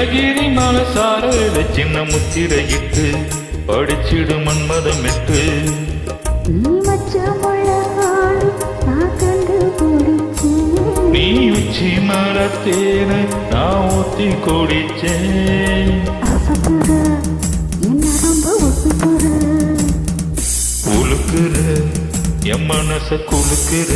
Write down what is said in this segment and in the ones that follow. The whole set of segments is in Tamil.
நீலகிரி மலை சாரல சின்ன முத்திரையிட்டு படிச்சிடு மன்மதம் எட்டு நீ உச்சி மரத்தேன நான் ஊத்தி குடிச்சேன் உழுக்குற என் மனச குலுக்குற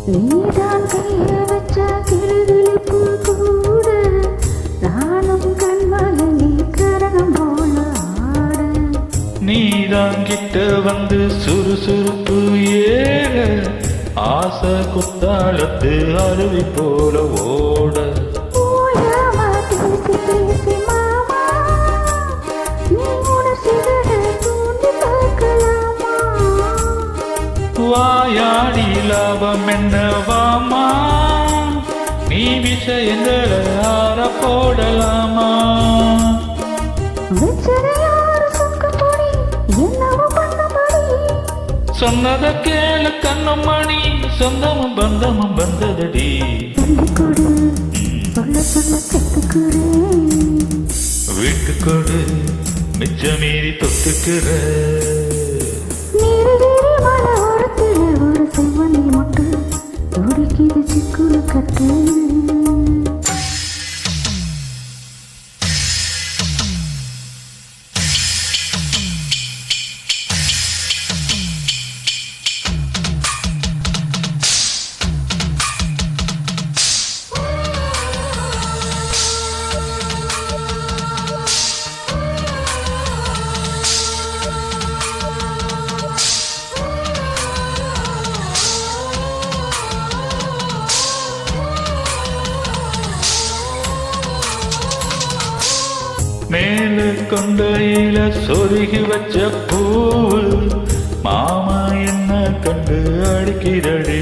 நீதான் கைய வச்ச கிளிப்பு கூட நானும் கண்மலி கரணம் போல ஆட நீதான் கிட்ட வந்து சுறுசுறுப்பு ஏற ஆசை குத்தாலத்து அருவி போல ஓட வாயாடி லாபம் என்னவாமா நீ விஷயங்களை ஆற போடலாமா சொன்னத கேளு கண்ணம்மணி சொந்தமும் பந்தமும் வந்ததடி வீட்டு கொடு மிச்ச மீறி தொட்டுக்கிற மேலு கொண்டையில சொருகி வச்ச பூவு மாமா என்ன கண்டு அடிக்கிறடி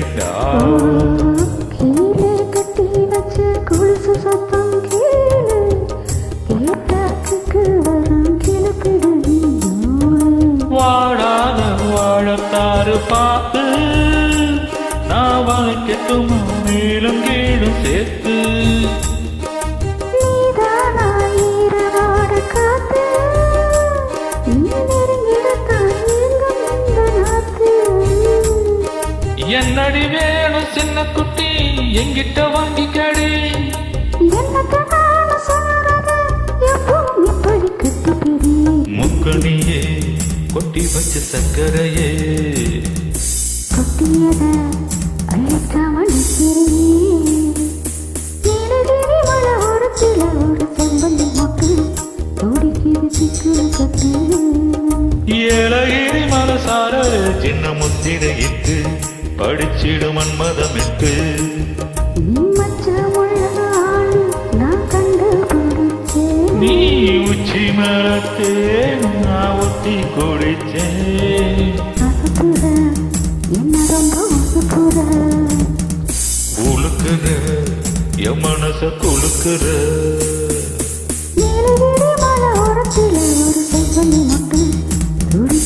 கட்டி வச்ச குளிசு சத்தம் கேளு கேட்டாக்கு வரும் கிளப்பிடு வாடாத வாழத்தாறு பார்த்து நான் வளைக்கட்டும் மேலும் கீழும் சேர்த்து என்னடி வேணும் சின்ன குட்டி எங்கிட்ட வாங்கிக்கடி முக்கணியே கொட்டி வச்ச சக்கரையே ஏலகிரி மனசார சின்ன முத்திரையிட்டு படிச்சிடு மன்மதமிட்டு நீ உச்சி மரத்தே நான் ஒத்தி குடிச்சேன் உழுக்குற என் மனச குழுக்குற ஒரு